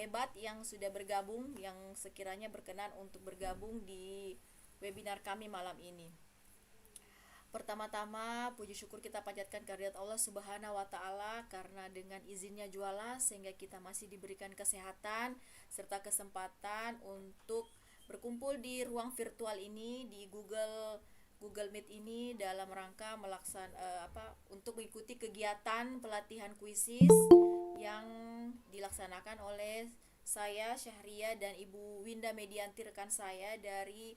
hebat yang sudah bergabung, yang sekiranya berkenan untuk bergabung di webinar kami malam ini. Pertama-tama, puji syukur kita panjatkan kehadirat Allah Subhanahu wa Ta'ala, karena dengan izinnya jualah sehingga kita masih diberikan kesehatan serta kesempatan untuk berkumpul di ruang virtual ini, di Google Meet ini, dalam rangka untuk mengikuti kegiatan pelatihan kuisis yang dilaksanakan oleh saya Syahria dan Ibu Winda Medianti, rekan saya dari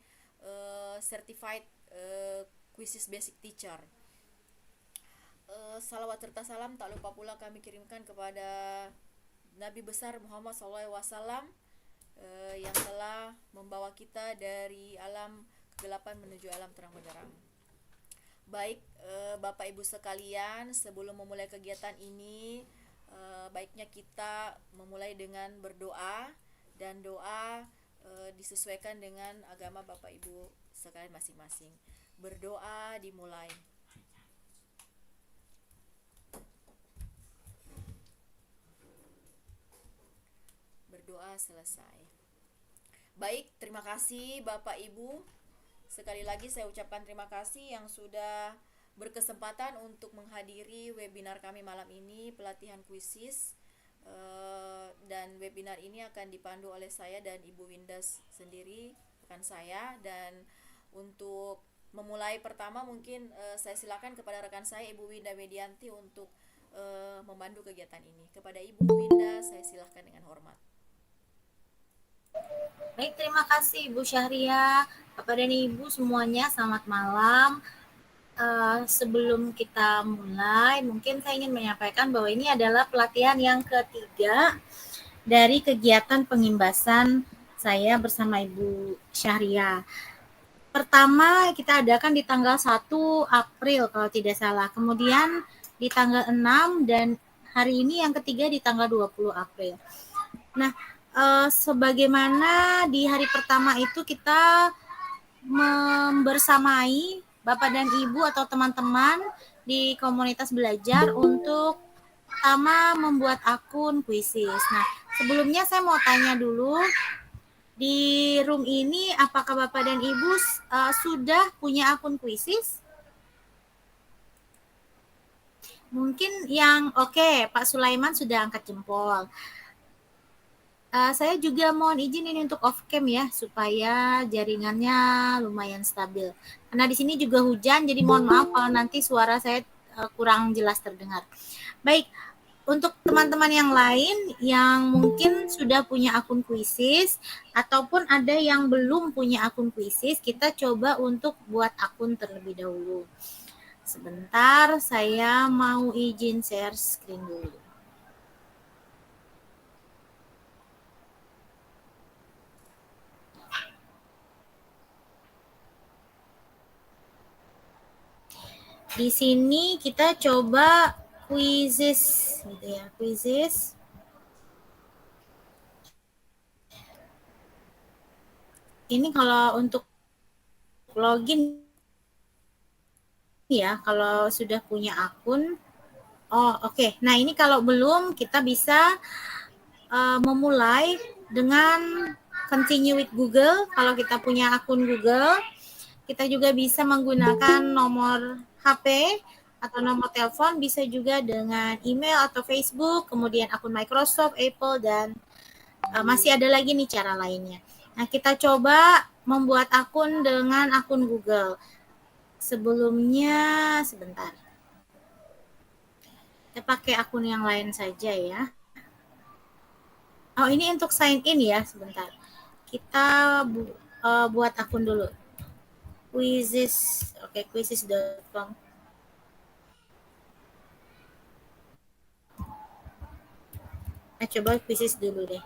Certified Quizzes Basic Teacher. Salawat serta salam tak lupa pula kami kirimkan kepada Nabi besar Muhammad SAW, yang telah membawa kita dari alam kegelapan menuju alam terang benderang. Baik, Bapak Ibu sekalian, sebelum memulai kegiatan ini, baiknya kita memulai dengan berdoa, dan doa disesuaikan dengan agama Bapak Ibu sekalian masing-masing. Berdoa dimulai. Berdoa selesai. Baik, terima kasih Bapak Ibu. Sekali lagi saya ucapkan terima kasih yang sudah berkesempatan untuk menghadiri webinar kami malam ini, pelatihan kuisis. Dan webinar ini akan dipandu oleh saya dan Ibu Winda sendiri, rekan saya. Dan untuk memulai pertama mungkin saya silakan kepada rekan saya Ibu Winda Medianti untuk memandu kegiatan ini. Kepada Ibu Winda saya silakan dengan hormat. Baik, terima kasih Ibu Syahria. Bapak dan Ibu semuanya, selamat malam. Sebelum kita mulai, mungkin saya ingin menyampaikan bahwa ini adalah pelatihan yang ketiga dari kegiatan pengimbasan saya bersama Ibu Syahria. Pertama kita adakan di tanggal 1 April kalau tidak salah. Kemudian di tanggal 6 dan hari ini yang ketiga di tanggal 20 April. Nah, sebagaimana di hari pertama itu kita membersamai Bapak dan Ibu atau teman-teman di komunitas belajar untuk pertama membuat akun kuisis. Nah, sebelumnya saya mau tanya dulu, di room ini apakah Bapak dan Ibu sudah punya akun kuisis? Mungkin yang oke, Pak Sulaiman sudah angkat jempol. Saya juga mohon izin ini untuk off cam ya, supaya jaringannya lumayan stabil. Karena di sini juga hujan, jadi mohon maaf kalau nanti suara saya kurang jelas terdengar. Baik, untuk teman-teman yang lain yang mungkin sudah punya akun kuisis ataupun ada yang belum punya akun kuisis, kita coba untuk buat akun terlebih dahulu. Sebentar, saya mau izin share screen dulu. Di sini kita coba quizzes gitu ya, quizzes. Ini kalau untuk login ya, kalau sudah punya akun. Oh, oke. Nah, ini kalau belum kita bisa memulai dengan continue with Google. Kalau kita punya akun Google, kita juga bisa menggunakan nomor HP atau nomor telepon, bisa juga dengan email atau Facebook, kemudian akun Microsoft, Apple, dan masih ada lagi nih cara lainnya. Nah, kita coba membuat akun dengan akun Google. Sebelumnya, sebentar. Kita pakai akun yang lain saja ya. Oh, ini untuk sign in ya, sebentar. Kita buat akun dulu. Quizzes, oke, quizzes.com. Nah, coba quizzes dulu deh.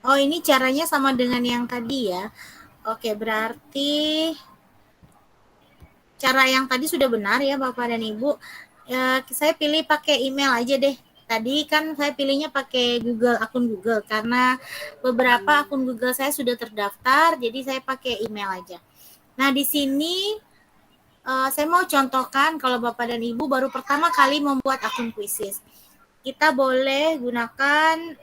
Oh, ini caranya sama dengan yang tadi ya. Oke, berarti cara yang tadi sudah benar ya Bapak dan Ibu. Saya pilih pakai email aja deh. Tadi kan saya pilihnya pakai akun Google karena beberapa akun Google saya sudah terdaftar, jadi saya pakai email aja. Nah, di sini saya mau contohkan kalau Bapak dan Ibu baru pertama kali membuat akun Quizizz. Kita boleh gunakan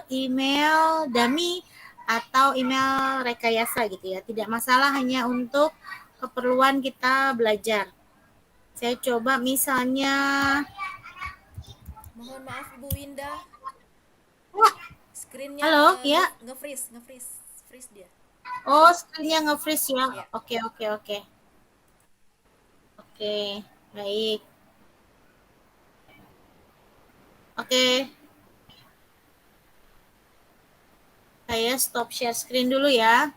email dummy atau email rekayasa gitu ya. Tidak masalah, hanya untuk keperluan kita belajar. Saya coba misalnya. Mohon maaf Ibu Winda, screennya Halo, ya. freeze dia. Oh, screen-nya nge-freeze ya. Ya. Oke. Oke, baik. Oke. Saya stop share screen dulu ya.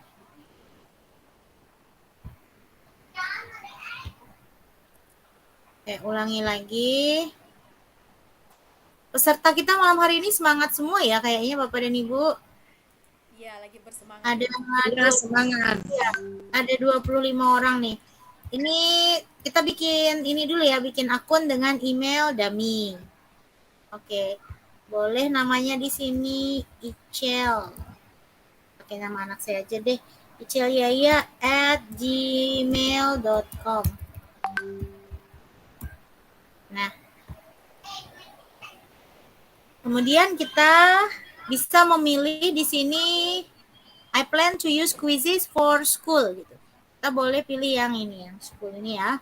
Oke, ulangi lagi. Peserta kita malam hari ini semangat semua ya kayaknya Bapak dan Ibu. Iya, lagi bersemangat. Ada semangat. Ya, ada 25 orang nih. Ini kita bikin ini dulu ya, bikin akun dengan email dummy. Oke. Boleh namanya di sini Icel. Pakai nama anak saya aja deh. icelyaya@gmail.com. Nah, kemudian kita bisa memilih di sini I plan to use Quizizz for school gitu. Kita boleh pilih yang ini, yang school ini ya.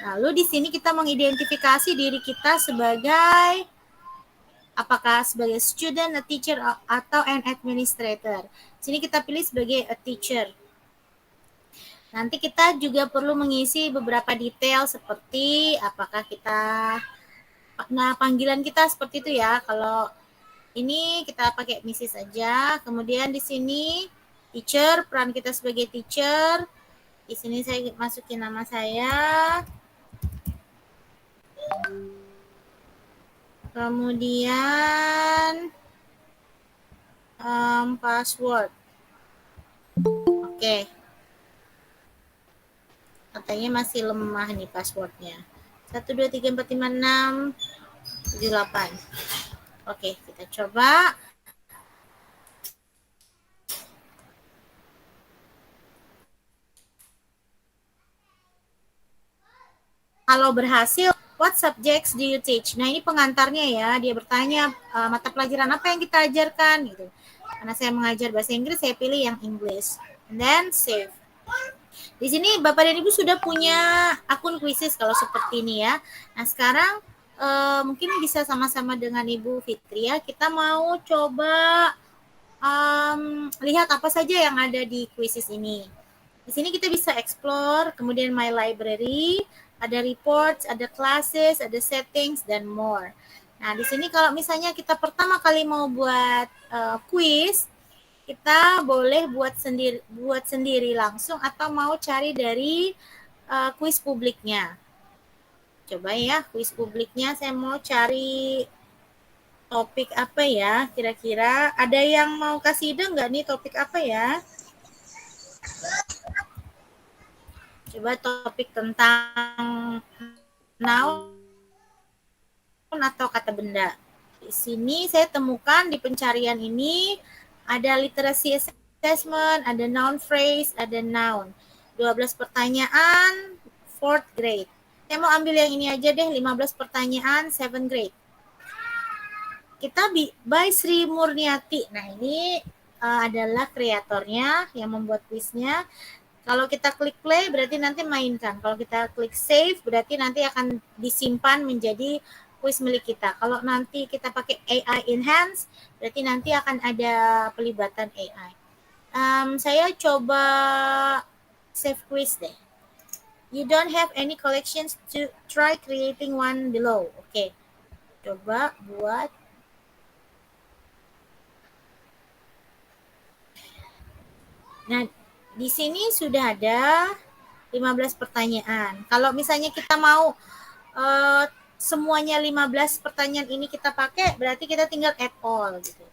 Lalu di sini kita mengidentifikasi diri kita sebagai apakah sebagai student, a teacher, atau an administrator. Sini kita pilih sebagai a teacher. Nanti kita juga perlu mengisi beberapa detail seperti apakah kita, nah panggilan kita seperti itu ya. Kalau ini kita pakai Mrs. saja. Kemudian di sini teacher, peran kita sebagai teacher. Di sini saya masukin nama saya. Kemudian password. Oke. Katanya masih lemah nih passwordnya. 1, 2, 3, 4, 5, 6, 7, 8. Oke, kita coba. Kalau berhasil, what subjects do you teach? Nah, ini pengantarnya ya. Dia bertanya mata pelajaran apa yang kita ajarkan gitu. Karena saya mengajar bahasa Inggris, saya pilih yang English. And then save. Di sini Bapak dan Ibu sudah punya akun Quizizz kalau seperti ini ya. Nah, sekarang mungkin bisa sama-sama dengan Ibu Fitri ya. Kita mau coba lihat apa saja yang ada di Quizizz ini. Di sini kita bisa explore, kemudian my library, ada reports, ada classes, ada settings, dan more. Nah, di sini kalau misalnya kita pertama kali mau buat quiz, kita boleh buat sendiri langsung atau mau cari dari quiz publiknya. Coba ya, quiz publiknya saya mau cari topik apa ya kira-kira. Ada yang mau kasih ide nggak nih topik apa ya? Coba topik tentang noun atau kata benda. Di sini saya temukan di pencarian ini ada literacy assessment, ada noun phrase, ada noun. 12 pertanyaan 4th grade. Saya mau ambil yang ini aja deh, 15 pertanyaan 7th grade. Kita by Sri Murniati. Nah, ini adalah kreatornya yang membuat kuisnya. Kalau kita klik play berarti nanti mainkan. Kalau kita klik save berarti nanti akan disimpan menjadi kuis milik kita. Kalau nanti kita pakai AI enhance berarti nanti akan ada pelibatan AI. Saya coba save quiz deh. You don't have any collections to try creating one below. Oke. Coba buat. Nah, di sini sudah ada 15 pertanyaan. Kalau misalnya kita mau semuanya 15 pertanyaan ini kita pakai, berarti kita tinggal add all gitu.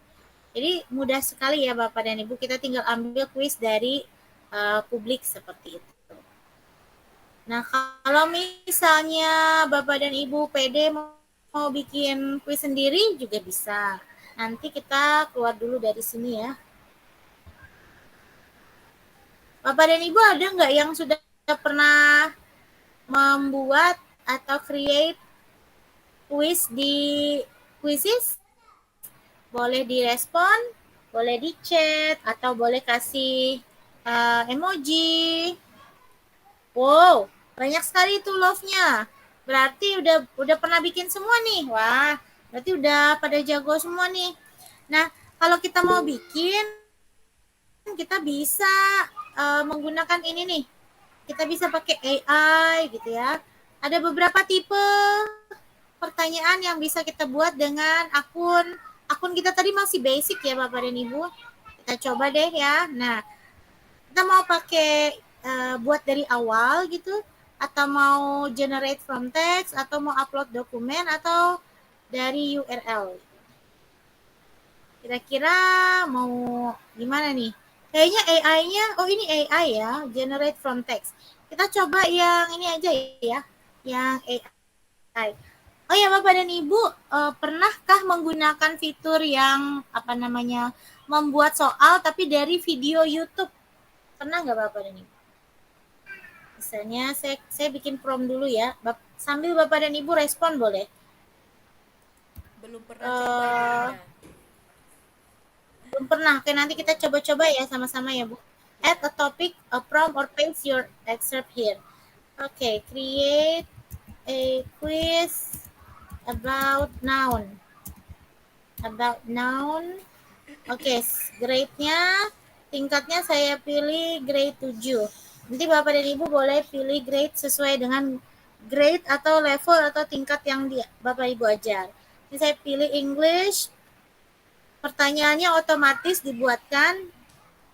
Jadi mudah sekali ya Bapak dan Ibu, kita tinggal ambil kuis dari publik seperti itu. Nah, kalau misalnya Bapak dan Ibu PD mau bikin kuis sendiri juga bisa. Nanti kita keluar dulu dari sini ya. Bapak dan Ibu ada nggak yang sudah pernah membuat atau create kuis di Quizzes? Boleh direspon, boleh di chat, atau boleh kasih emoji. Wow, banyak sekali tuh love-nya. Berarti udah pernah bikin semua nih. Wah, berarti udah pada jago semua nih. Nah, kalau kita mau bikin, kita bisa menggunakan ini nih. Kita bisa pakai AI gitu ya. Ada beberapa tipe pertanyaan yang bisa kita buat dengan akun kita tadi masih basic ya Bapak dan Ibu. Kita coba deh ya. Nah, kita mau pakai buat dari awal gitu atau mau generate from text atau mau upload dokumen atau dari URL. Kira-kira mau gimana nih? Kayaknya AI-nya, oh ini AI ya, generate from text. Kita coba yang ini aja ya, yang AI. Oh ya Bapak dan Ibu, pernahkah menggunakan fitur yang apa namanya membuat soal tapi dari video YouTube? Pernah nggak Bapak dan Ibu? Misalnya saya bikin prompt dulu ya, sambil Bapak dan Ibu respon boleh. Belum pernah coba Ibu Eh, Linda. Belum pernah. Oke, nanti kita coba-coba ya sama-sama ya Bu. Add a topic, a prompt, or paste your excerpt here. Oke, create a quiz about noun. About noun. Oke, grade-nya, tingkatnya saya pilih grade 7. Nanti Bapak dan Ibu boleh pilih grade sesuai dengan grade atau level atau tingkat yang Bapak Ibu ajar. Ini saya pilih English, pertanyaannya otomatis dibuatkan,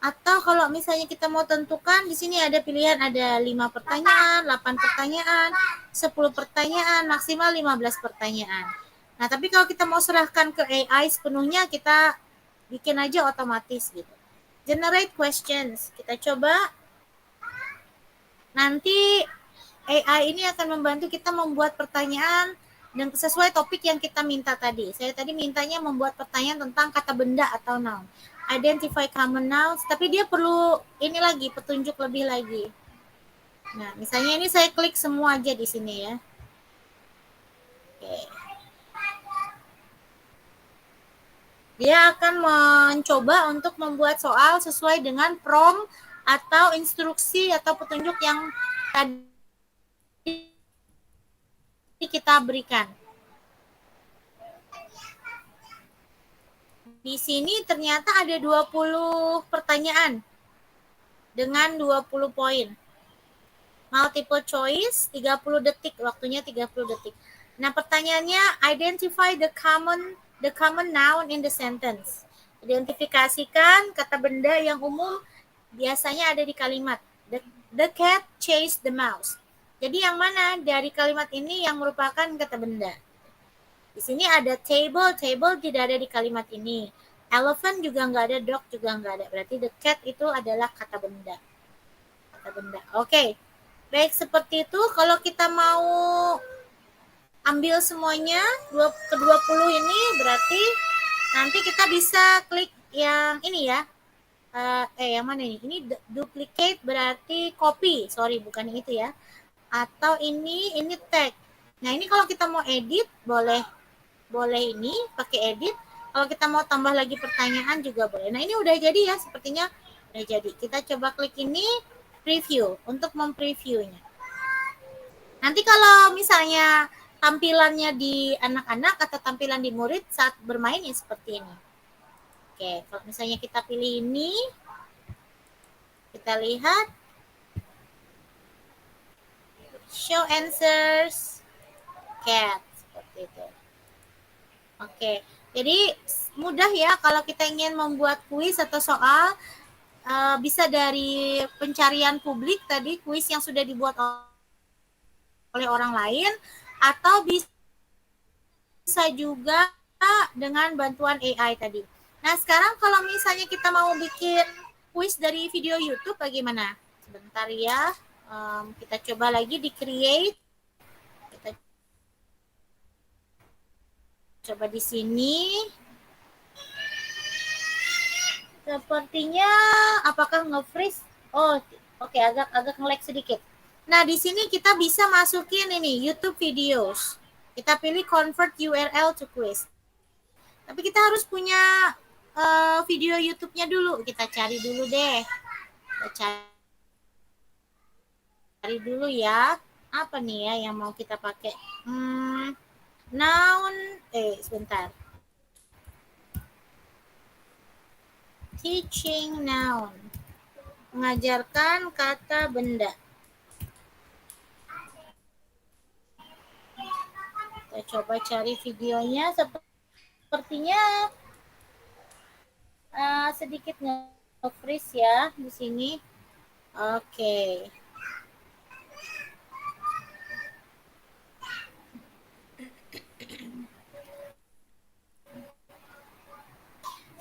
atau kalau misalnya kita mau tentukan di sini ada pilihan, ada 5 pertanyaan, 8 pertanyaan, 10 pertanyaan, maksimal 15 pertanyaan. Nah, tapi kalau kita mau serahkan ke AI sepenuhnya, kita bikin aja otomatis gitu. Generate questions. Kita coba. Nanti AI ini akan membantu kita membuat pertanyaan dan sesuai topik yang kita minta tadi. Saya tadi mintanya membuat pertanyaan tentang kata benda atau noun. Identify common nouns, tapi dia perlu ini lagi, petunjuk lebih lagi. Nah, misalnya ini saya klik semua aja di sini ya. Oke. Dia akan mencoba untuk membuat soal sesuai dengan prompt atau instruksi atau petunjuk yang tadi kita berikan. Di sini ternyata ada 20 pertanyaan dengan 20 poin. Multiple choice 30 detik, waktunya 30 detik. Nah, pertanyaannya identify the common noun in the sentence. Identifikasikan kata benda yang umum biasanya ada di kalimat. The cat chased the mouse. Jadi yang mana dari kalimat ini yang merupakan kata benda? Di sini ada table, table tidak ada di kalimat ini. Elephant juga nggak ada, dog juga nggak ada. Berarti the cat itu adalah kata benda. Kata benda. Oke, baik seperti itu. Kalau kita mau ambil semuanya ke 20 ini, berarti nanti kita bisa klik yang ini ya. Yang mana ini? Ini duplicate berarti copy. Sorry, bukan yang itu ya. Atau ini tag. Nah, ini kalau kita mau edit boleh ini pakai edit. Kalau kita mau tambah lagi pertanyaan juga boleh. Nah, ini udah jadi ya, sepertinya udah jadi. Kita coba klik ini preview untuk mempreviewnya. Nanti kalau misalnya tampilannya di anak-anak atau tampilan di murid saat bermain ya seperti ini. Oke, kalau misalnya kita pilih ini, kita lihat show answers cat seperti itu. Oke, jadi mudah ya kalau kita ingin membuat kuis atau soal, bisa dari pencarian publik tadi, kuis yang sudah dibuat oleh orang lain, atau bisa juga dengan bantuan AI tadi. Nah, sekarang kalau misalnya kita mau bikin kuis dari video YouTube bagaimana? Sebentar ya. Kita coba lagi di create. Kita coba di sini. Sepertinya apakah nge-freeze? Oh, oke, agak nge-lag sedikit. Nah, di sini kita bisa masukin ini YouTube videos. Kita pilih convert URL to quiz. Tapi kita harus punya video YouTube-nya dulu. Kita cari dulu deh. Kita cari dulu ya. Apa nih ya yang mau kita pakai? Noun. Sebentar. Teaching noun. Mengajarkan kata benda. Kita coba cari videonya. Sepertinya sedikit nge-freeze ya di sini. Oke.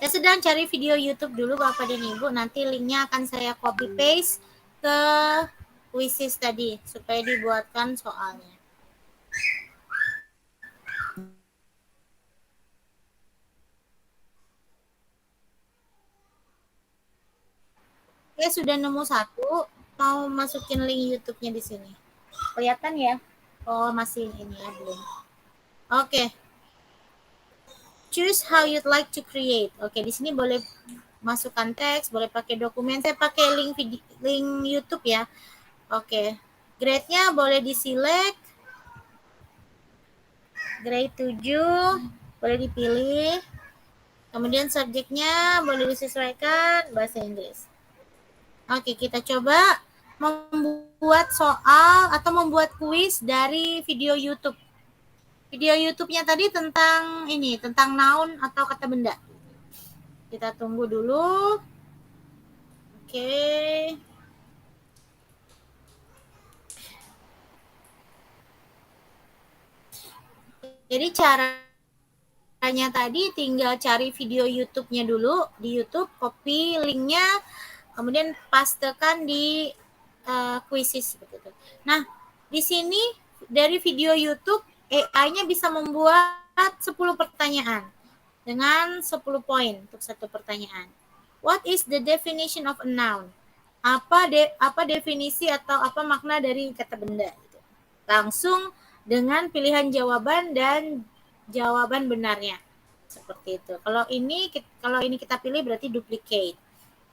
Saya sedang cari video YouTube dulu Bapak dan Ibu. Nanti linknya akan saya copy paste ke Quizzes tadi supaya dibuatkan soalnya. Oke, sudah nemu satu. Mau masukin link YouTube-nya di sini. Kelihatan ya? Oh, masih ini ya belum. Oke. Choose how you'd like to create. Oke, di sini boleh masukkan teks, boleh pakai dokumen. Saya pakai link YouTube ya. Oke. Grade-nya boleh di-select. Grade 7 boleh dipilih. Kemudian subjeknya boleh disesuaikan bahasa Inggris. Oke, kita coba membuat soal atau membuat kuis dari video YouTube. Video YouTube-nya tadi tentang ini, tentang noun atau kata benda. Kita tunggu dulu. Oke. Jadi caranya tadi tinggal cari video YouTube-nya dulu di YouTube, copy linknya, kemudian pastekan di Quizzes seperti itu. Nah, di sini dari video YouTube AI-nya bisa membuat 10 pertanyaan dengan 10 poin untuk satu pertanyaan. What is the definition of a noun? Apa definisi atau apa makna dari kata benda? Langsung dengan pilihan jawaban dan jawaban benarnya. Seperti itu. Kalau ini kita pilih berarti duplicate.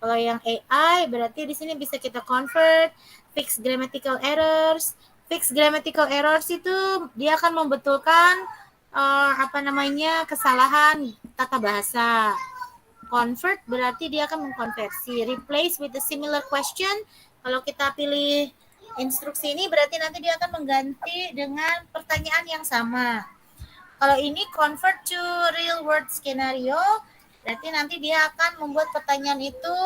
Kalau yang AI berarti di sini bisa kita convert, fix grammatical errors. Fix grammatical errors itu dia akan membetulkan kesalahan tata bahasa. Convert berarti dia akan mengkonversi. Replace with a similar question. Kalau kita pilih instruksi ini berarti nanti dia akan mengganti dengan pertanyaan yang sama. Kalau ini convert to real world scenario, berarti nanti dia akan membuat pertanyaan itu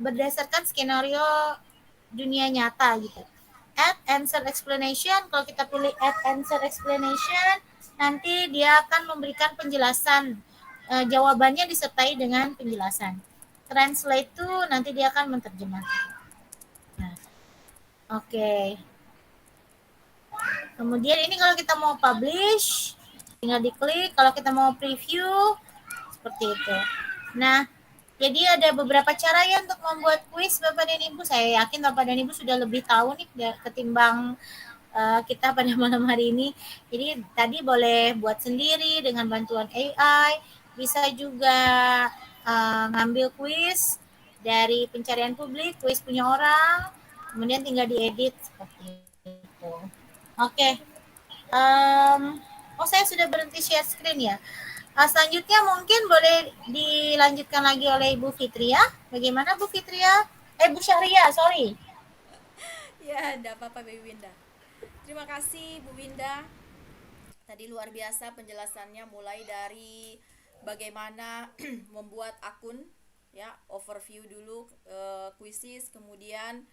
berdasarkan skenario dunia nyata gitu. Add answer explanation, kalau kita pilih add answer explanation, nanti dia akan memberikan penjelasan. Jawabannya disertai dengan penjelasan. Translate itu nanti dia akan menerjemahkan. Nah, oke. Kemudian ini kalau kita mau publish, tinggal diklik. Kalau kita mau preview, seperti itu. Nah, jadi ada beberapa cara ya untuk membuat kuis Bapak dan Ibu. Saya yakin Bapak dan Ibu sudah lebih tahu nih ketimbang kita pada malam hari ini. Jadi tadi boleh buat sendiri dengan bantuan AI. Bisa juga ngambil kuis dari pencarian publik, kuis punya orang, kemudian tinggal diedit seperti itu. Oke. Saya sudah berhenti share screen ya. Selanjutnya mungkin boleh dilanjutkan lagi oleh Ibu Fitria. Bagaimana Bu Fitria? Bu Syahria, sorry. Ya, enggak apa-apa Bu Winda. Terima kasih Bu Winda. Tadi luar biasa penjelasannya mulai dari bagaimana membuat akun ya, overview dulu Quizzes, kemudian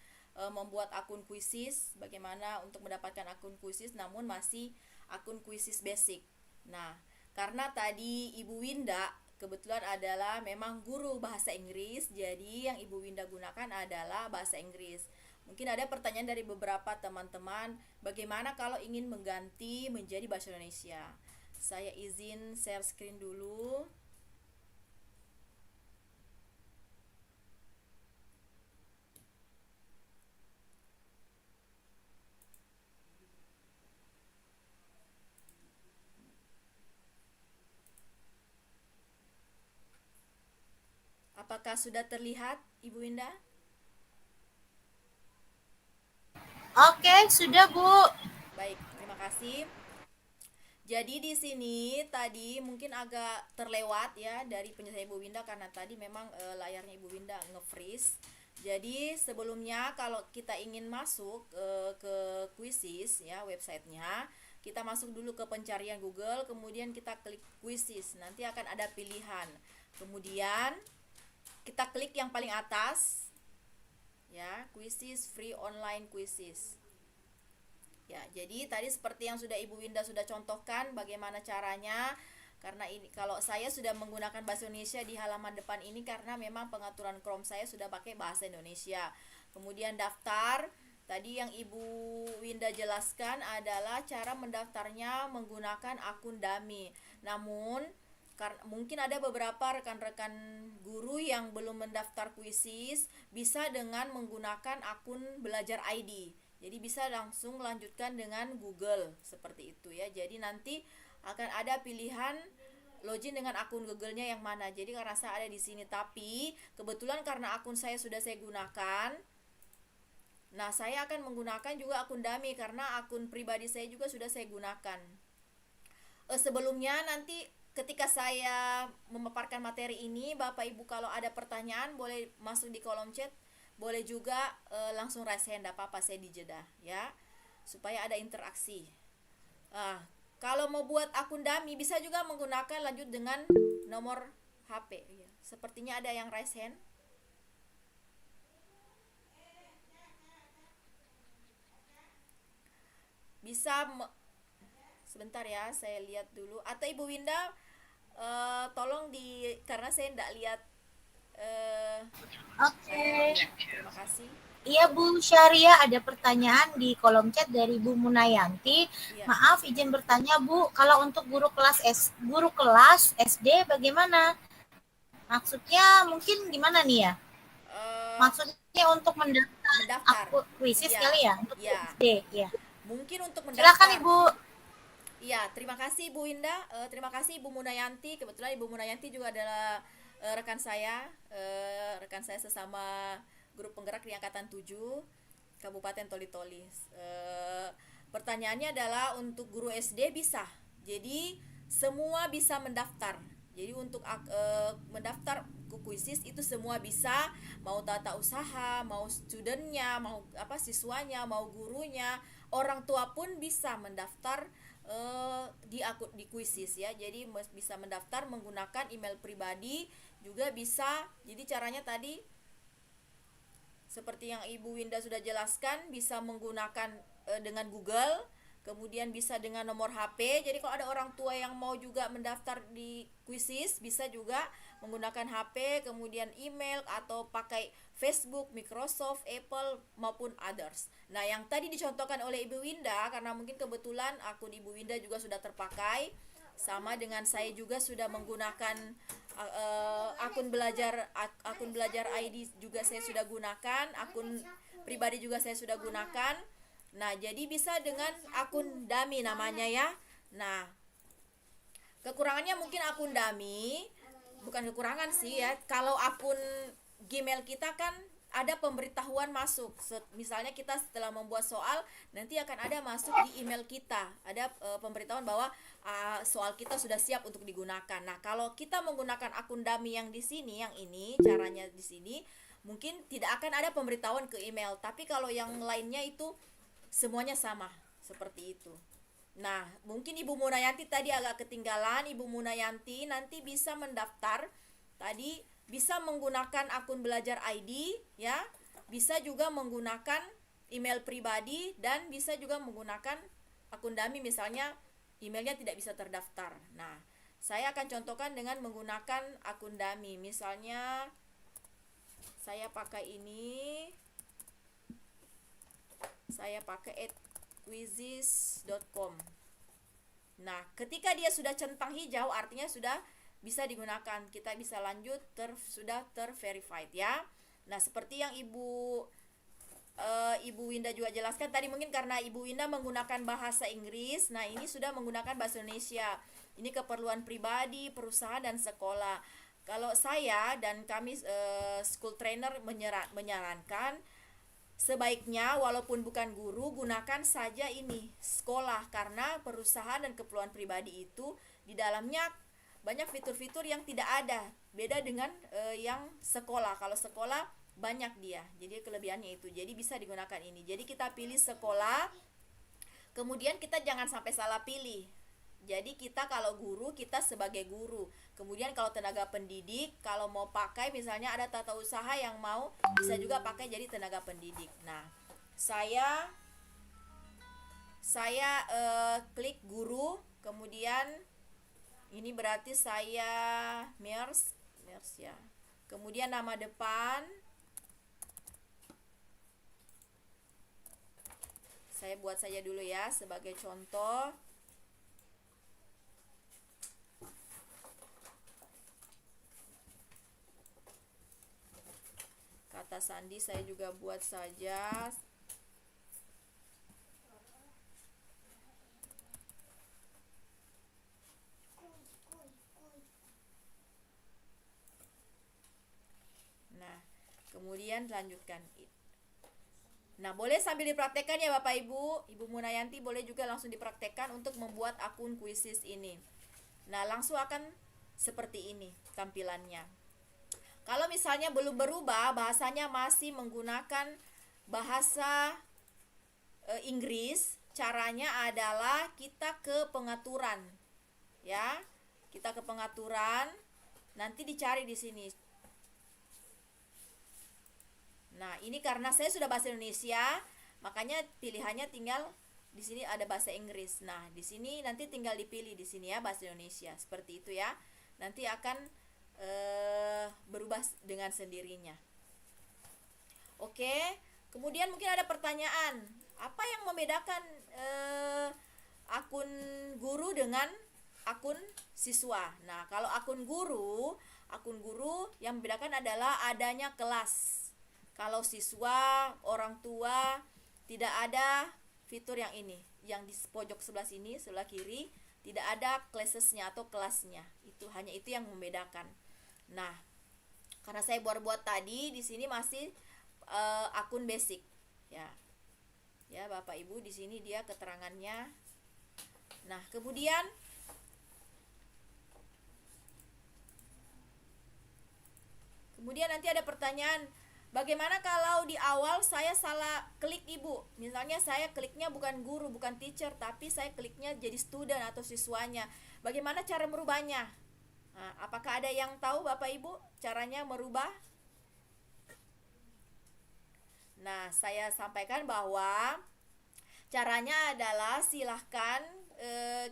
membuat akun Quizzes, bagaimana untuk mendapatkan akun Quizzes namun masih akun Quizzes basic. Nah, karena tadi Ibu Winda kebetulan adalah memang guru bahasa Inggris, jadi yang Ibu Winda gunakan adalah bahasa Inggris. Mungkin ada pertanyaan dari beberapa teman-teman, bagaimana kalau ingin mengganti menjadi bahasa Indonesia? Saya izin share screen dulu. Apakah sudah terlihat, Ibu Winda? Oke, sudah Bu. Baik, terima kasih. Jadi di sini tadi mungkin agak terlewat ya dari penjelasan Ibu Winda karena tadi memang layarnya Ibu Winda nge-freeze. Jadi sebelumnya kalau kita ingin masuk ke Quizzes ya websitenya, kita masuk dulu ke pencarian Google, kemudian kita klik Quizzes. Nanti akan ada pilihan. Kemudian kita klik yang paling atas ya, Quizzes free online quizzes. Ya, jadi tadi seperti yang sudah Ibu Winda sudah contohkan bagaimana caranya. Karena ini kalau saya sudah menggunakan bahasa Indonesia di halaman depan ini karena memang pengaturan Chrome saya sudah pakai bahasa Indonesia. Kemudian daftar, tadi yang Ibu Winda jelaskan adalah cara mendaftarnya menggunakan akun dummy. Namun mungkin ada beberapa rekan-rekan guru yang belum mendaftar Quizzes, bisa dengan menggunakan akun belajar ID. Jadi bisa langsung lanjutkan dengan Google seperti itu ya. Jadi nanti akan ada pilihan login dengan akun Google-nya yang mana. Jadi karena saya ada di sini, tapi kebetulan karena akun saya sudah saya gunakan, nah saya akan menggunakan juga akun dummy karena akun pribadi saya juga sudah saya gunakan. Sebelumnya nanti ketika saya memaparkan materi ini, Bapak Ibu kalau ada pertanyaan boleh masuk di kolom chat. Boleh juga langsung raise hand, apa-apa saya dijeda ya, supaya ada interaksi. Kalau mau buat akun dummy bisa juga menggunakan lanjut dengan nomor HP ya. Sepertinya ada yang raise hand. Bisa sebentar ya, saya lihat dulu. Atau Ibu Winda tolong karena saya tidak lihat. Oke. Terima kasih. Iya Bu Syahria, ada pertanyaan di kolom chat dari Bu Munayanti. Iya. Maaf izin bertanya Bu, kalau untuk guru kelas SD bagaimana? Maksudnya mungkin gimana nih ya? Maksudnya untuk mendaftar aku Quizzes kali ya untuk SD ya. Mungkin untuk mendaftar. Silakan Ibu. Iya, terima kasih Bu Winda, terima kasih Bu Munayanti. Kebetulan Ibu Munayanti juga adalah rekan saya sesama grup penggerak di Angkatan 7 Kabupaten Toli-Toli. Pertanyaannya adalah untuk guru SD bisa. Jadi semua bisa mendaftar. Jadi untuk mendaftar ke Quizzes itu semua bisa, mau tata usaha, mau studentnya, mau siswanya, mau gurunya, orang tua pun bisa mendaftar di Quizzes ya. Jadi bisa mendaftar menggunakan email pribadi juga bisa. Jadi caranya tadi seperti yang Ibu Winda sudah jelaskan, bisa menggunakan dengan Google, kemudian bisa dengan nomor HP. Jadi kalau ada orang tua yang mau juga mendaftar di Quizzes, bisa juga menggunakan HP, kemudian email atau pakai Facebook, Microsoft, Apple maupun others. Nah, yang tadi dicontohkan oleh Ibu Winda, karena mungkin kebetulan akun Ibu Winda juga sudah terpakai, sama dengan saya juga sudah menggunakan akun belajar ID juga saya sudah gunakan, akun pribadi juga saya sudah gunakan. Nah, jadi bisa dengan akun dummy namanya ya. Nah, kekurangannya mungkin akun dummy, bukan kekurangan sih ya. Kalau akun Gmail kita kan ada pemberitahuan masuk. Misalnya kita setelah membuat soal, nanti akan ada masuk di email kita. Ada pemberitahuan bahwa soal kita sudah siap untuk digunakan. Nah, kalau kita menggunakan akun dummy yang di sini, yang ini caranya di sini, mungkin tidak akan ada pemberitahuan ke email. Tapi kalau yang lainnya itu semuanya sama seperti itu. Nah, mungkin Ibu Munayanti tadi agak ketinggalan. Ibu Munayanti nanti bisa mendaftar tadi, bisa menggunakan akun belajar ID ya, bisa juga menggunakan email pribadi, dan bisa juga menggunakan akun dummy misalnya emailnya tidak bisa terdaftar. Nah, Saya akan contohkan dengan menggunakan akun dummy. Misalnya saya pakai ini, saya pakai @quizizz.com. Nah, ketika dia sudah centang hijau artinya sudah bisa digunakan. Kita bisa lanjut sudah terverified ya. Nah, seperti yang Ibu Winda juga jelaskan tadi, mungkin karena Ibu Winda menggunakan bahasa Inggris. Nah, ini sudah menggunakan bahasa Indonesia. Ini keperluan pribadi, perusahaan dan sekolah. Kalau saya dan kami school trainer menyarankan sebaiknya walaupun bukan guru, gunakan saja ini sekolah, karena perusahaan dan keperluan pribadi itu di dalamnya banyak fitur-fitur yang tidak ada. Beda dengan yang sekolah. Kalau sekolah banyak dia, jadi kelebihannya itu, jadi bisa digunakan ini. Jadi kita pilih sekolah, kemudian kita jangan sampai salah pilih. Jadi kita kalau guru, kita sebagai guru. Kemudian kalau tenaga pendidik, kalau mau pakai misalnya ada tata usaha yang mau, bisa juga pakai jadi tenaga pendidik. Nah, saya klik guru, kemudian ini berarti saya MERS ya. Kemudian nama depan saya buat saja dulu ya sebagai contoh. Kata sandi saya juga buat saja. Nah, kemudian lanjutkan. Nah, boleh sambil dipraktekkan ya Bapak Ibu. Ibu Munayanti boleh juga langsung dipraktekkan untuk membuat akun Quizizz ini. Nah, langsung akan seperti ini tampilannya. Kalau misalnya belum berubah, bahasanya masih menggunakan bahasa Inggris, caranya adalah kita ke pengaturan. Ya. Kita ke pengaturan, nanti dicari di sini. Nah, ini karena saya sudah bahasa Indonesia, makanya pilihannya tinggal di sini ada bahasa Inggris. Nah, di sini nanti tinggal dipilih di sini ya bahasa Indonesia. Seperti itu ya. Nanti akan berubah dengan sendirinya. Oke. Kemudian mungkin ada pertanyaan, apa yang membedakan akun guru dengan akun siswa? Nah, kalau akun guru yang membedakan adalah adanya kelas. Kalau siswa, orang tua, tidak ada fitur yang ini. Yang di pojok sebelah sini, sebelah kiri, tidak ada classes-nya atau kelasnya. Hanya itu yang membedakan. Nah, karena saya buat tadi, di sini masih akun basic. Ya. Ya, Bapak Ibu, di sini dia keterangannya. Nah, kemudian nanti ada pertanyaan, bagaimana kalau di awal saya salah klik Ibu? Misalnya saya kliknya bukan guru, bukan teacher, tapi saya kliknya jadi student atau siswanya. Bagaimana cara merubahnya? Nah, apakah ada yang tahu Bapak Ibu caranya merubah? Nah, saya sampaikan bahwa caranya adalah silahkan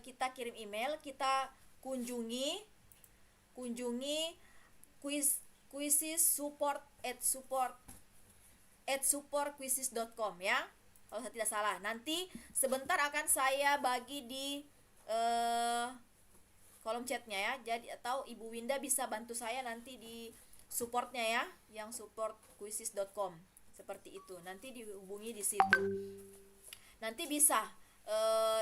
kita kirim email, kita kunjungi Quizizz support@quizizz.com ya, kalau saya tidak salah. Nanti sebentar akan saya bagi di kolom chatnya ya. Jadi atau Ibu Winda bisa bantu saya nanti di supportnya ya, yang support quizizz.com seperti itu. Nanti dihubungi di situ. Nanti bisa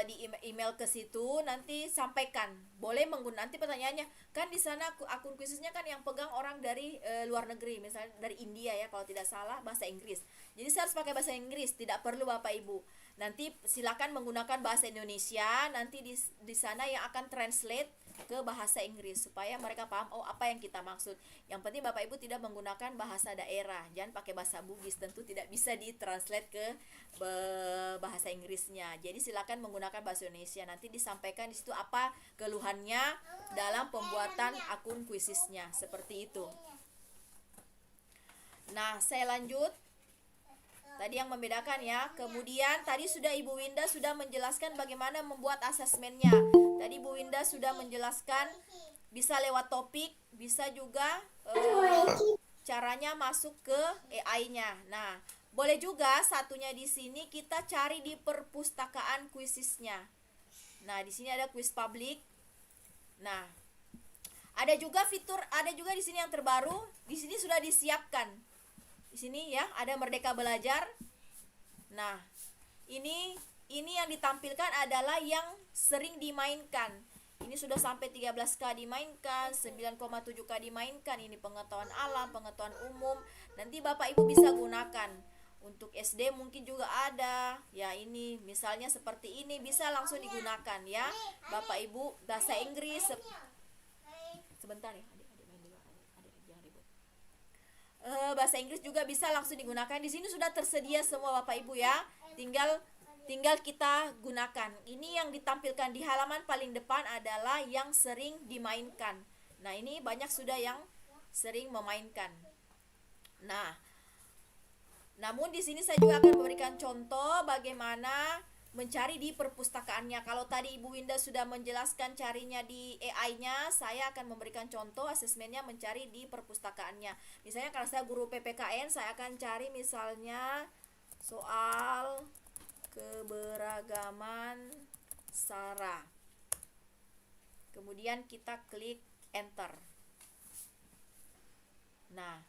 di email ke situ, nanti sampaikan. Boleh menggunakan, nanti pertanyaannya kan di sana akun Quizizznya kan yang pegang orang dari luar negeri, misalnya dari India ya kalau tidak salah, bahasa Inggris. Jadi saya harus pakai bahasa Inggris, tidak perlu Bapak Ibu. Nanti silakan menggunakan bahasa Indonesia, nanti di sana yang akan translate ke bahasa Inggris supaya mereka paham apa yang kita maksud. Yang penting Bapak Ibu tidak menggunakan bahasa daerah, jangan pakai bahasa Bugis, tentu tidak bisa ditranslate ke bahasa Inggrisnya. Jadi silakan menggunakan bahasa Indonesia. Nanti disampaikan di situ apa keluhannya dalam pembuatan akun Quizizznya, seperti itu. Nah, saya lanjut. Tadi yang membedakan ya. Kemudian tadi sudah Ibu Winda sudah menjelaskan bagaimana membuat asesmennya. Tadi Tadi Bu Winda sudah menjelaskan bisa lewat topik, bisa juga caranya masuk ke AI-nya. Nah, boleh juga satunya di sini kita cari di perpustakaan kuisisnya. Nah, di sini ada kuis publik. Nah, ada juga di sini yang terbaru. Di sini sudah disiapkan. Di sini ya, ada Merdeka Belajar. Nah, ini yang ditampilkan adalah yang sering dimainkan. Ini sudah sampai 13K dimainkan, 9,7K dimainkan. Ini pengetahuan alam, pengetahuan umum. Nanti Bapak Ibu bisa gunakan. Untuk SD mungkin juga ada. Ya, ini misalnya seperti ini bisa langsung digunakan ya. Bapak Ibu bahasa Inggris sebentar ya, adik main dulu, adik jangan ribut. Bahasa Inggris juga bisa langsung digunakan. Di sini sudah tersedia semua Bapak Ibu ya. Tinggal kita gunakan. Ini yang ditampilkan di halaman paling depan adalah yang sering dimainkan. Nah, ini banyak sudah yang sering memainkan. Nah, namun di sini saya juga akan memberikan contoh bagaimana mencari di perpustakaannya. Kalau tadi Ibu Winda sudah menjelaskan carinya di AI-nya, saya akan memberikan contoh asesmennya mencari di perpustakaannya. Misalnya kalau saya guru PPKN, saya akan cari misalnya soal keberagaman SARA. Kemudian kita klik enter. Nah,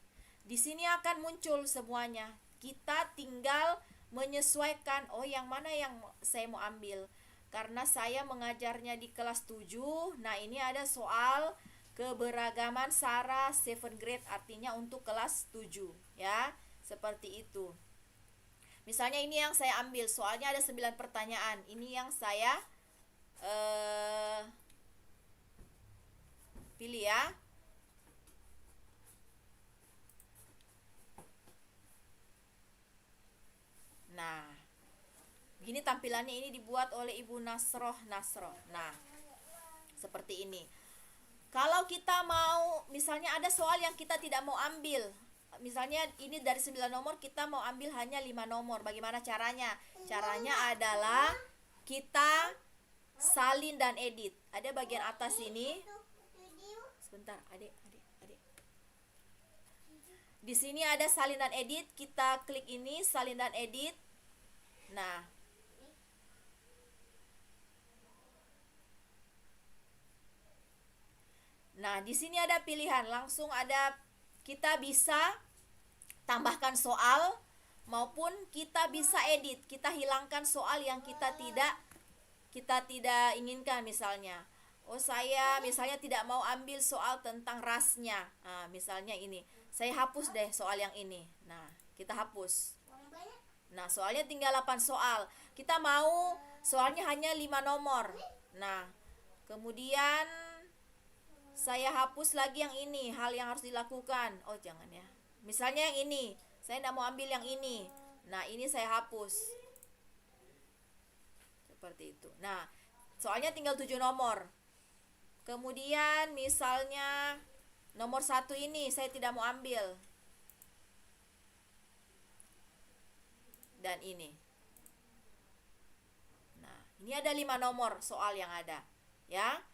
di sini akan muncul semuanya. Kita tinggal menyesuaikan, oh yang mana yang saya mau ambil. Karena saya mengajarnya di kelas 7. Nah, ini ada soal keberagaman SARA 7 grade, artinya untuk kelas 7 ya. Seperti itu. Misalnya ini yang saya ambil, soalnya ada 9 pertanyaan. Ini yang saya pilih ya. Nah, gini tampilannya, ini dibuat oleh Ibu Nasroh. Nah, seperti ini. Kalau kita mau, misalnya ada soal yang kita tidak mau ambil. Misalnya ini dari 9 nomor kita mau ambil hanya 5 nomor. Bagaimana caranya? Caranya adalah kita salin dan edit. Ada bagian atas ini. Sebentar, adik. Di sini ada salin dan edit. Kita klik ini, salin dan edit. Nah, di sini ada pilihan, langsung ada, kita bisa tambahkan soal maupun kita bisa edit. Kita hilangkan soal yang kita tidak inginkan misalnya. Oh, saya misalnya tidak mau ambil soal tentang rasnya. Nah, misalnya ini. Saya hapus deh soal yang ini. Nah, kita hapus. Nah, soalnya tinggal 8 soal. Kita mau soalnya hanya 5 nomor. Nah, kemudian saya hapus lagi yang ini, hal yang harus dilakukan. Oh, jangan ya. Misalnya yang ini, saya tidak mau ambil yang ini. Nah, ini saya hapus. Seperti itu. Nah, soalnya tinggal 7 nomor. Kemudian misalnya nomor 1 ini saya tidak mau ambil. Dan ini. Nah, ini ada 5 nomor soal yang ada, ya.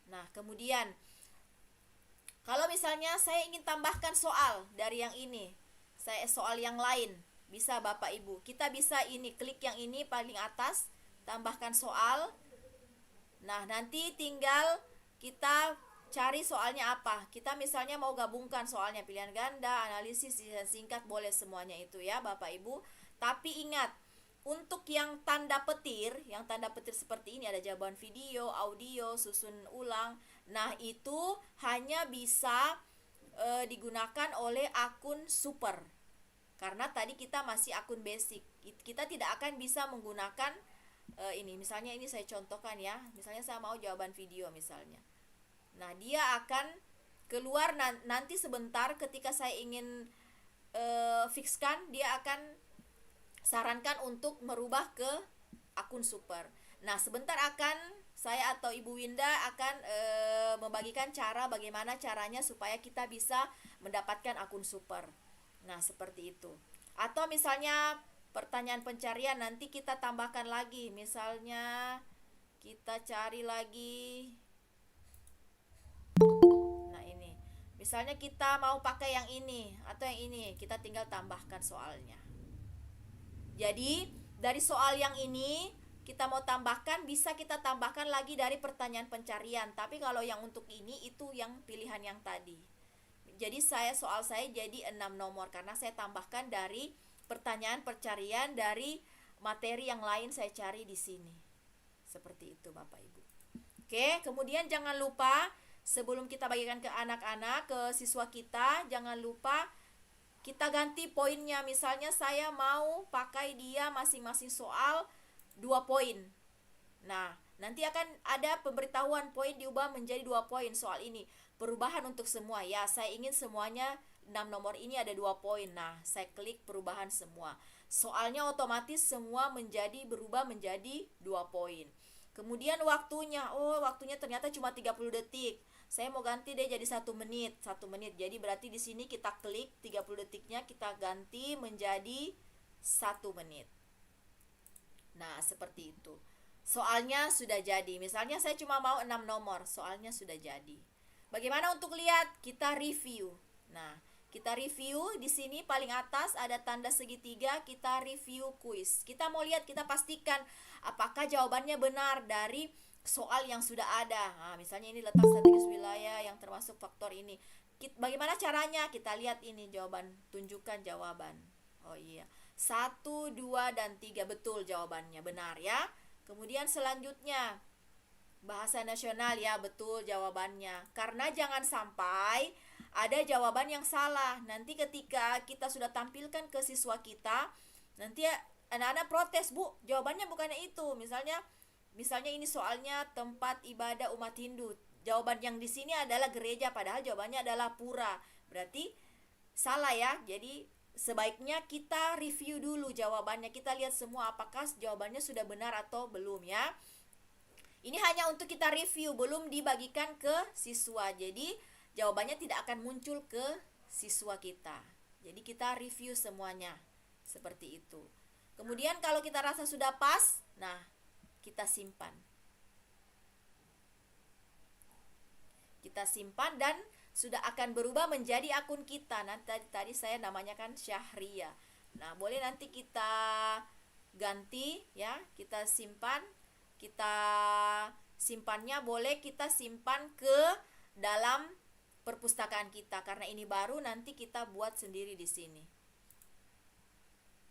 Nah, kemudian kalau misalnya saya ingin tambahkan soal dari yang ini, saya soal yang lain, bisa Bapak Ibu. Kita bisa ini, klik yang ini paling atas, tambahkan soal. Nah, nanti tinggal kita cari soalnya apa. Kita misalnya mau gabungkan soalnya, pilihan ganda, analisis, desain singkat, boleh semuanya itu ya Bapak Ibu. Tapi ingat, untuk yang tanda petir seperti ini, ada jawaban video, audio, susun ulang. Nah, itu hanya bisa digunakan oleh akun super. Karena tadi kita masih akun basic. Kita tidak akan bisa menggunakan ini. Misalnya ini saya contohkan ya. Misalnya saya mau jawaban video misalnya. Nah, dia akan keluar nanti sebentar ketika saya ingin fixkan, dia akan sarankan untuk merubah ke akun super. Nah, sebentar akan saya atau Ibu Winda akan membagikan bagaimana caranya supaya kita bisa mendapatkan akun super. Nah, seperti itu. Atau misalnya pertanyaan pencarian nanti kita tambahkan lagi, misalnya Kita cari lagi. Nah, ini. Misalnya kita mau pakai yang ini atau yang ini, kita tinggal tambahkan soalnya. Jadi, dari soal yang ini kita mau tambahkan, bisa kita tambahkan lagi dari pertanyaan pencarian. Tapi kalau yang untuk ini itu yang pilihan yang tadi. Jadi soal saya jadi 6 nomor karena saya tambahkan dari pertanyaan pencarian dari materi yang lain saya cari di sini. Seperti itu Bapak Ibu. Oke, kemudian jangan lupa sebelum kita bagikan ke anak-anak, ke siswa kita, jangan lupa kita ganti poinnya. Misalnya saya mau pakai dia masing-masing soal 2 poin. Nah, nanti akan ada pemberitahuan poin diubah menjadi 2 poin soal ini. Perubahan untuk semua ya. Saya ingin semuanya 6 nomor ini ada 2 poin. Nah, saya klik perubahan semua. Soalnya otomatis semua berubah menjadi 2 poin. Kemudian waktunya, waktunya ternyata cuma 30 detik. Saya mau ganti deh jadi 1 menit. 1 menit. Jadi berarti di sini kita klik 30 detiknya kita ganti menjadi 1 menit. Nah, seperti itu. Soalnya sudah jadi. Misalnya saya cuma mau 6 nomor, soalnya sudah jadi. Bagaimana untuk lihat? Kita review. Nah, kita review di sini paling atas ada tanda segitiga, kita review kuis. Kita mau lihat, kita pastikan apakah jawabannya benar dari soal yang sudah ada. Nah, misalnya ini letak strategis wilayah yang termasuk faktor ini. Bagaimana caranya? Kita lihat ini jawaban, tunjukkan jawaban. Oh iya. 1, 2, dan 3 betul jawabannya, benar ya. Kemudian selanjutnya bahasa nasional ya, betul jawabannya. Karena jangan sampai ada jawaban yang salah. Nanti ketika kita sudah tampilkan ke siswa kita, nanti anak-anak protes, "Bu, jawabannya bukannya itu." Misalnya ini soalnya tempat ibadah umat Hindu. Jawaban yang di sini adalah gereja, padahal jawabannya adalah pura. Berarti salah ya. Jadi sebaiknya kita review dulu jawabannya. Kita lihat semua apakah jawabannya sudah benar atau belum ya. Ini hanya untuk kita review, belum dibagikan ke siswa. Jadi jawabannya tidak akan muncul ke siswa kita. Jadi kita review semuanya. Seperti itu. Kemudian kalau kita rasa sudah pas, nah kita simpan. Kita simpan dan sudah akan berubah menjadi akun kita. Nanti tadi saya namanya kan Syahria. Nah, boleh nanti kita ganti ya, kita simpan. Kita simpannya boleh kita simpan ke dalam perpustakaan kita karena ini baru, nanti kita buat sendiri di sini.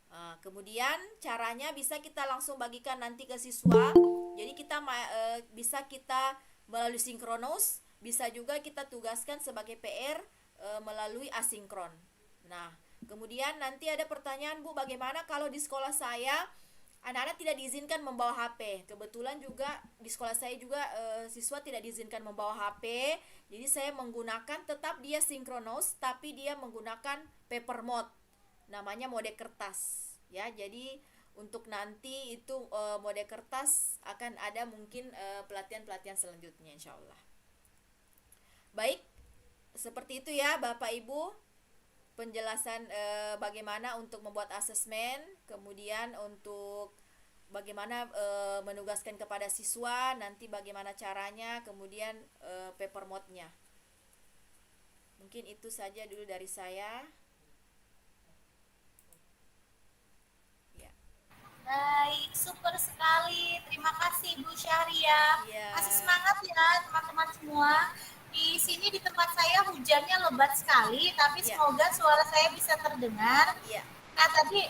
Nah, kemudian caranya bisa kita langsung bagikan nanti ke siswa. Jadi kita bisa kita melalui sinkronus, bisa juga kita tugaskan sebagai PR melalui asinkron. Nah, kemudian nanti ada pertanyaan, "Bu, bagaimana kalau di sekolah saya anak-anak tidak diizinkan membawa HP?" Kebetulan juga di sekolah saya juga siswa tidak diizinkan membawa HP. Jadi saya menggunakan tetap dia sinkronus, tapi dia menggunakan paper mode. Namanya mode kertas. Ya, jadi untuk nanti itu mode kertas akan ada mungkin pelatihan-pelatihan selanjutnya insyaallah. Baik, seperti itu ya Bapak Ibu penjelasan bagaimana untuk membuat asesmen, kemudian untuk bagaimana menugaskan kepada siswa, nanti bagaimana caranya, kemudian paper mode-nya. Mungkin itu saja dulu dari saya. Ya. Baik, super sekali. Terima kasih Bu Syahria. Ya. Masih semangat ya teman-teman semua. Di sini di tempat saya hujannya lebat sekali, tapi semoga suara saya bisa terdengar. Nah, tadi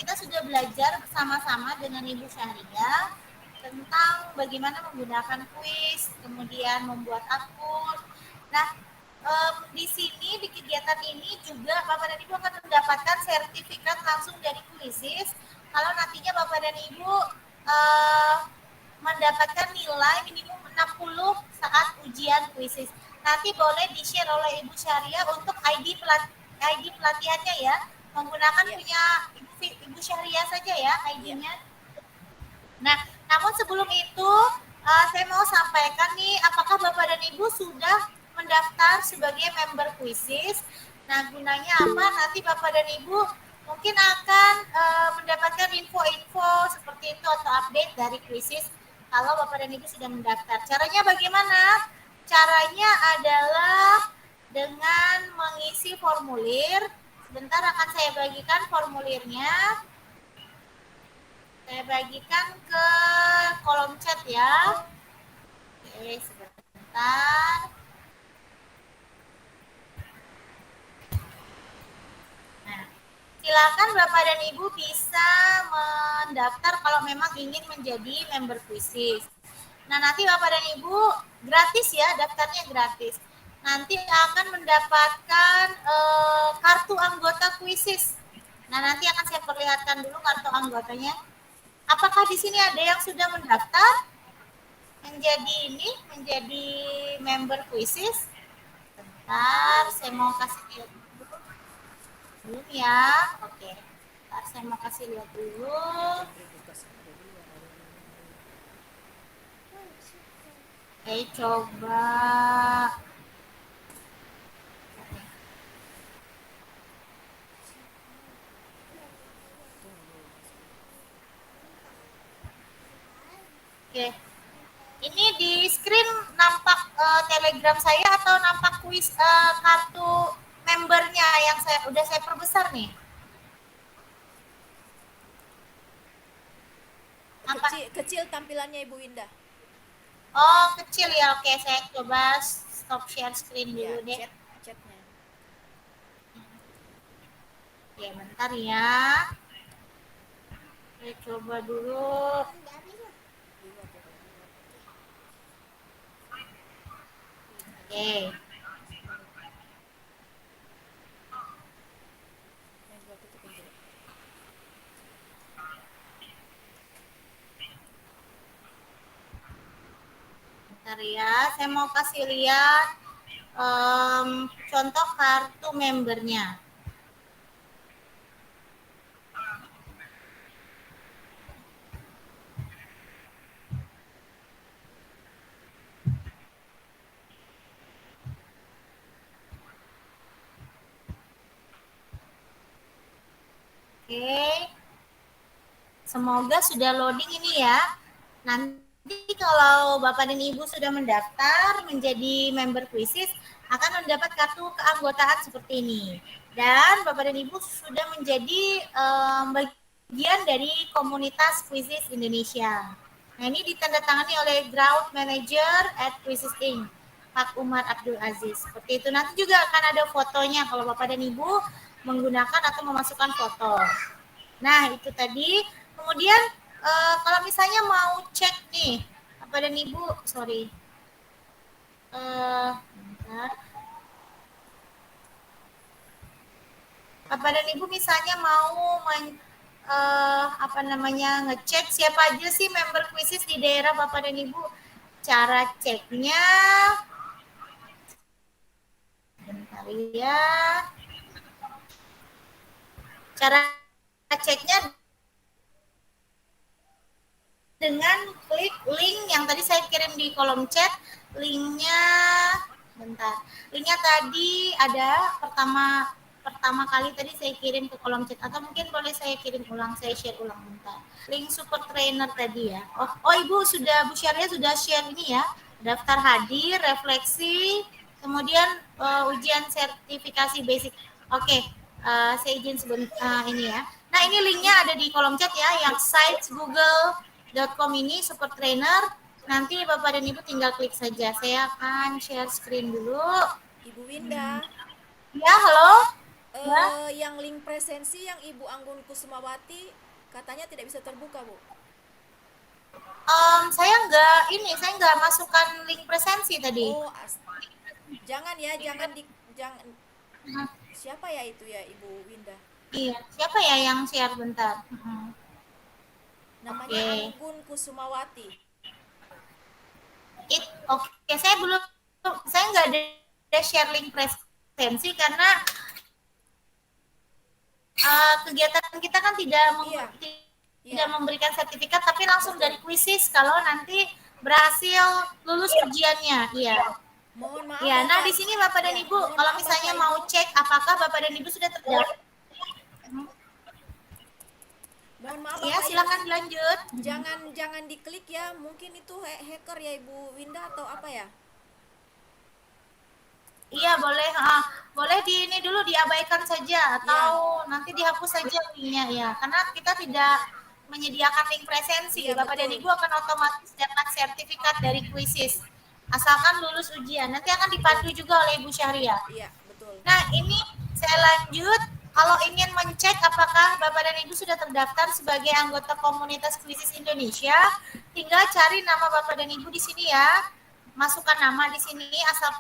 kita sudah belajar bersama-sama dengan Ibu Syahria tentang bagaimana menggunakan kuis, kemudian membuat akun. Nah, di sini di kegiatan ini juga Bapak dan Ibu akan mendapatkan sertifikat langsung dari Kuisis. Kalau nantinya Bapak dan Ibu mendapatkan nilai minimum 60 saat ujian Kuisis. Nanti boleh di-share oleh Ibu Syahria untuk ID pelatihannya ya. Menggunakan punya Ibu Syahria saja ya ID-nya. Nah, namun sebelum itu saya mau sampaikan nih, apakah Bapak dan Ibu sudah mendaftar sebagai member Kuisis? Nah, gunanya apa? Nanti Bapak dan Ibu mungkin akan mendapatkan info-info seperti itu atau update dari Kuisis kalau Bapak dan Ibu sudah mendaftar. Caranya bagaimana? Caranya adalah dengan mengisi formulir. Sebentar akan saya bagikan formulirnya. Saya bagikan ke kolom chat ya. Oke, sebentar. Nah, silakan Bapak dan Ibu bisa mendaftar kalau memang ingin menjadi member Quizizz. Nah, nanti Bapak dan Ibu gratis ya, daftarnya gratis. Nanti akan mendapatkan kartu anggota Quizizz. Nah, nanti akan saya perlihatkan dulu kartu anggotanya. Apakah di sini ada yang sudah mendaftar menjadi member Quizizz? Bentar, saya mau kasih lihat dulu. Belum ya? Oke. Bentar, saya mau kasih lihat dulu. Oke, coba. Oke. Ini di screen nampak Telegram saya atau nampak kartu membernya yang saya perbesar nih? Kecil tampilannya Ibu Winda. Oh, kecil ya. Oke, saya coba stop share screen dulu deh. Chatnya. Oke, bentar ya. Saya coba dulu. Oke. Bentar ya, saya mau kasih lihat contoh kartu membernya. Oke. Semoga sudah loading ini ya. Nanti kalau Bapak dan Ibu sudah mendaftar menjadi member Quizizz akan mendapat kartu keanggotaan seperti ini. Dan Bapak dan Ibu sudah menjadi bagian dari komunitas Quizizz Indonesia. Nah, ini ditandatangani oleh Ground Manager at Quizizz Inc. Pak Umar Abdul Aziz. Seperti itu. Nanti juga akan ada fotonya kalau Bapak dan Ibu menggunakan atau memasukkan foto. Nah, itu tadi. Kemudian kalau misalnya mau cek nih, Bapak dan Ibu, sorry. Bentar. Bapak dan Ibu misalnya mau ngecek siapa aja sih member Quizizz di daerah Bapak dan Ibu. Cara ceknya, bentar ya. Cara ceknya dengan klik link yang tadi saya kirim di kolom chat. Linknya, bentar. Linknya tadi ada pertama kali tadi saya kirim ke kolom chat, atau mungkin boleh saya kirim ulang, saya share ulang bentar. Link super trainer tadi ya. Oh Ibu Bu Syariah sudah share ini ya. Daftar hadir, refleksi, kemudian ujian sertifikasi basic. Oke, saya izin ini ya. Nah, ini linknya ada di kolom chat ya, yang sites google.com ini super trainer. Nanti Bapak dan Ibu tinggal klik saja. Saya akan share screen dulu. Ibu Winda. Ya, halo. Yang link presensi yang Ibu Anggun Kusumawati katanya tidak bisa terbuka, Bu. Saya nggak masukkan link presensi tadi. Oh, jangan ya, jangan. Siapa ya itu ya, Ibu Winda? Iya, siapa ya yang share bentar? Namanya Anggun Kusumawati. Oke, saya nggak ada share link presensi karena kegiatan kita kan tidak memberikan sertifikat, tapi langsung dari Quizizz kalau nanti berhasil lulus ujiannya. Iya. Mohon maaf. Ya, nah di sini Bapak dan Ibu, kalau misalnya mau cek apakah Bapak dan Ibu sudah terdaftar. Mohon maaf Ya, Bapak Ibu, silakan dilanjut. jangan diklik ya, mungkin itu hacker ya Ibu Winda atau apa ya. Iya, boleh. Boleh di ini dulu diabaikan saja atau Iya, nanti dihapus saja linknya ya. Karena kita tidak menyediakan link presensi. iya Bapak dan betul. Ibu akan otomatis dapat sertifikat dari Quizzes. Asalkan lulus ujian. Nanti akan Betul. dipandu juga oleh Ibu Syahria. Iya, betul. Nah, ini saya lanjut. Kalau ingin mencek apakah Bapak dan Ibu sudah terdaftar sebagai anggota komunitas Quizzes Indonesia, tinggal cari nama Bapak dan Ibu di sini ya. Masukkan nama di sini asal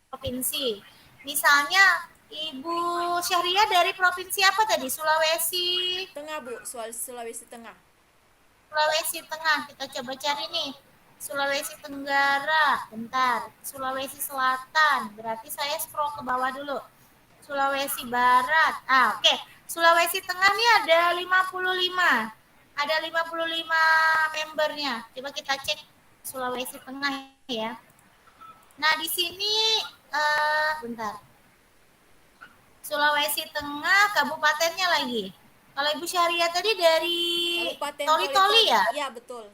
provinsi. Misalnya Ibu Syahria dari provinsi apa tadi? Sulawesi Tengah Bu, Sulawesi Tengah. Sulawesi Tengah. Kita coba cari nih. Sulawesi Tenggara. Bentar. Sulawesi Selatan. Berarti saya scroll ke bawah dulu. Sulawesi Barat. Oke. Sulawesi Tengah nih ada 55. Ada 55 membernya. Coba kita cek Sulawesi Tengah ya. Nah, di sini bentar. Sulawesi Tengah, kabupatennya lagi. Kalau Ibu Syahria tadi dari Kabupaten Toli-Toli ya? Iya, betul.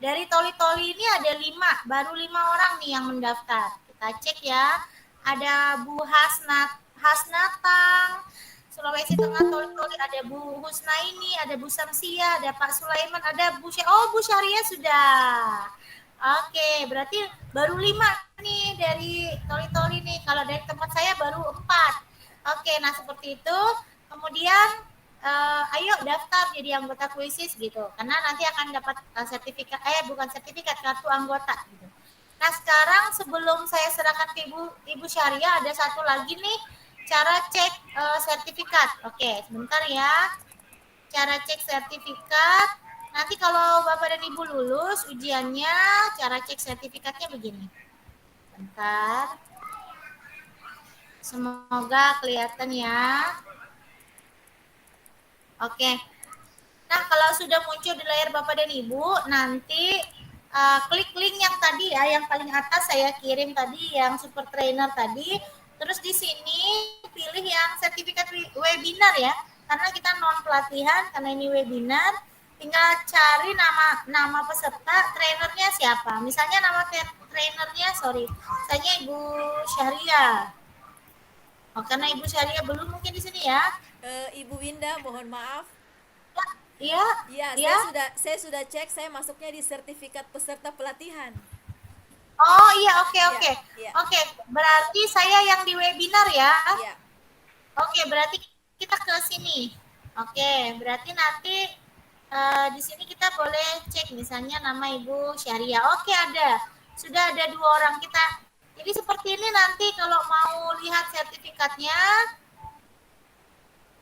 Dari Toli-Toli ini ada 5, baru 5 orang nih yang mendaftar. Kita cek ya. Ada Bu Hasnatang, Sulawesi Tengah Toli-Toli, ada Bu Husnaini, ada Bu Samsia, ada Pak Sulaiman, ada Bu Bu Syahria sudah. Oke, berarti baru 5 nih dari Toli-Toli nih. Kalau dari tempat saya baru 4. Oke, nah seperti itu. Kemudian ayo daftar jadi anggota Quizzes gitu. Karena nanti akan dapat sertifikat, bukan sertifikat, kartu anggota gitu. Nah, sekarang sebelum saya serahkan ke Ibu Syahria, ada satu lagi nih cara cek sertifikat. Oke, sebentar ya. Cara cek sertifikat. Nanti kalau Bapak dan Ibu lulus ujiannya, cara cek sertifikatnya begini. Bentar. Semoga kelihatan ya. Oke. Nah, kalau sudah muncul di layar Bapak dan Ibu, nanti klik link yang tadi ya, yang paling atas saya kirim tadi, yang super trainer tadi. Terus di sini pilih yang sertifikat webinar ya, karena kita non pelatihan, karena ini webinar. Tinggal cari nama peserta, trainernya siapa. Misalnya nama trainernya, misalnya Ibu Syahria. Oh, karena Ibu Syahria belum mungkin di sini ya. Ibu Winda, mohon maaf. Iya, Iya, iya. saya sudah cek, saya masuknya di sertifikat peserta pelatihan. Oh iya, oke. Iya. Oke, berarti saya yang di webinar ya. Iya. Oke, berarti kita ke sini. Oke, berarti nanti di sini kita boleh cek misalnya nama Ibu Syahria. Oke, ada. Sudah ada 2 orang kita. Jadi seperti ini nanti kalau mau lihat sertifikatnya,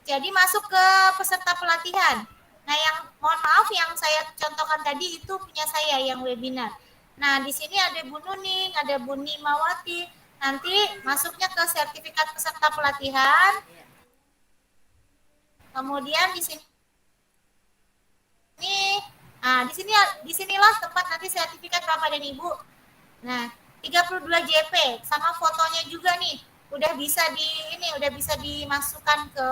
jadi masuk ke peserta pelatihan. Nah, yang mohon maaf yang saya contohkan tadi itu punya saya yang webinar. Nah, di sini ada Bu Nuning, ada Bu Nimawati. Nanti masuknya ke sertifikat peserta pelatihan. Iya. Kemudian di sini disinilah tempat nanti sertifikat Bapak dan Ibu. Nah, 32 JP sama fotonya juga nih. Udah bisa dimasukkan ke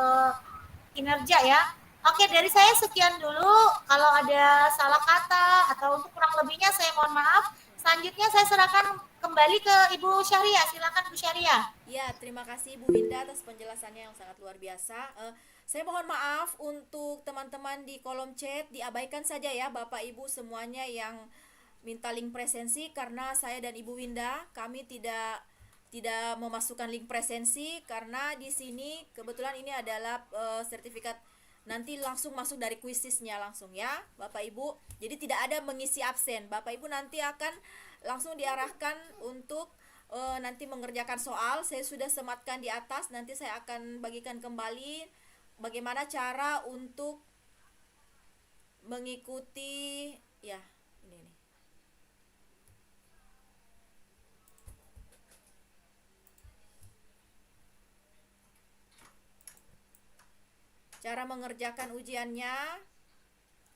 kinerja ya. Oke, dari saya sekian dulu. Kalau ada salah kata atau untuk kurang lebihnya saya mohon maaf. Selanjutnya saya serahkan kembali ke Ibu Syahria. Silakan Bu Syahria. Ya, terima kasih Bu Winda atas penjelasannya yang sangat luar biasa. Saya mohon maaf untuk teman-teman di kolom chat, diabaikan saja ya Bapak Ibu semuanya yang minta link presensi, karena saya dan Ibu Winda kami tidak memasukkan link presensi, karena di sini kebetulan ini adalah sertifikat nanti langsung masuk dari kuisisnya langsung ya Bapak Ibu. Jadi tidak ada mengisi absen. Bapak Ibu nanti akan langsung diarahkan untuk nanti mengerjakan soal. Saya sudah sematkan di atas, nanti saya akan bagikan kembali bagaimana cara untuk mengikuti ya. Ini nih. Cara mengerjakan ujiannya.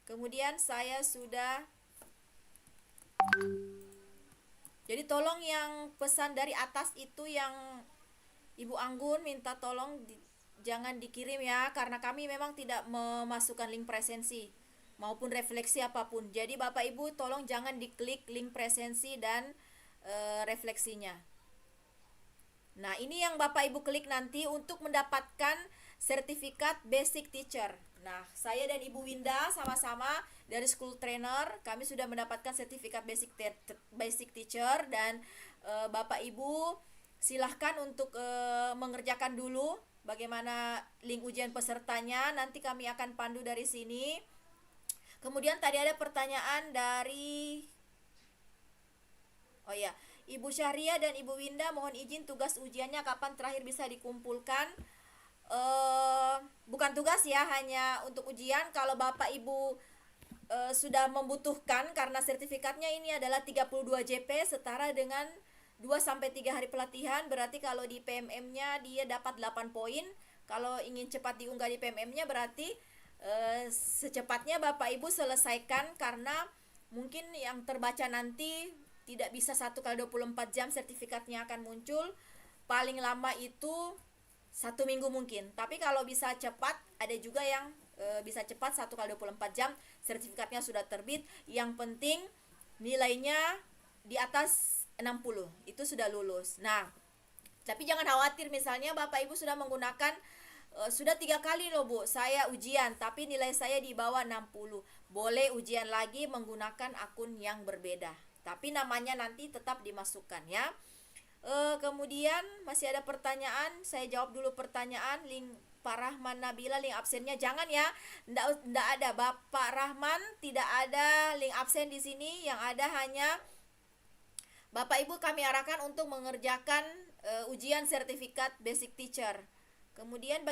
Kemudian saya sudah, jadi tolong yang pesan dari atas itu yang Ibu Anggun minta tolong jangan dikirim ya, karena kami memang tidak memasukkan link presensi maupun refleksi apapun. Jadi Bapak Ibu tolong jangan diklik link presensi dan refleksinya. Nah, ini yang Bapak Ibu klik nanti untuk mendapatkan sertifikat Basic Teacher. Nah, saya dan Ibu Winda sama-sama dari School Trainer, kami sudah mendapatkan sertifikat Basic Teacher, dan Bapak Ibu silahkan untuk mengerjakan dulu bagaimana link ujian pesertanya. Nanti kami akan pandu dari sini. Kemudian tadi ada pertanyaan dari Ibu Syahria dan Ibu Winda, mohon izin tugas ujiannya kapan terakhir bisa dikumpulkan? Bukan tugas ya, hanya untuk ujian. Kalau Bapak Ibu sudah membutuhkan, karena sertifikatnya ini adalah 32 JP setara dengan 2-3 hari pelatihan, berarti kalau di PMM-nya dia dapat 8 poin. Kalau ingin cepat diunggah di PMM-nya berarti secepatnya Bapak Ibu selesaikan, karena mungkin yang terbaca nanti tidak bisa 1x24 jam sertifikatnya akan muncul. Paling lama itu 1 minggu mungkin. Tapi kalau bisa cepat, ada juga yang bisa cepat 1x24 jam sertifikatnya sudah terbit. Yang penting nilainya di atas 60, itu sudah lulus. Nah, tapi jangan khawatir, misalnya Bapak Ibu sudah menggunakan sudah 3 kali loh Bu saya ujian, tapi nilai saya di bawah 60, boleh ujian lagi menggunakan akun yang berbeda, tapi namanya nanti tetap dimasukkan ya. Kemudian masih ada pertanyaan, saya jawab dulu pertanyaan. Link Pak Rahman Nabila, link absennya jangan ya, ndak ada Bapak Rahman, tidak ada link absen di sini. Yang ada hanya Bapak Ibu kami arahkan untuk mengerjakan ujian sertifikat Basic Teacher. Kemudian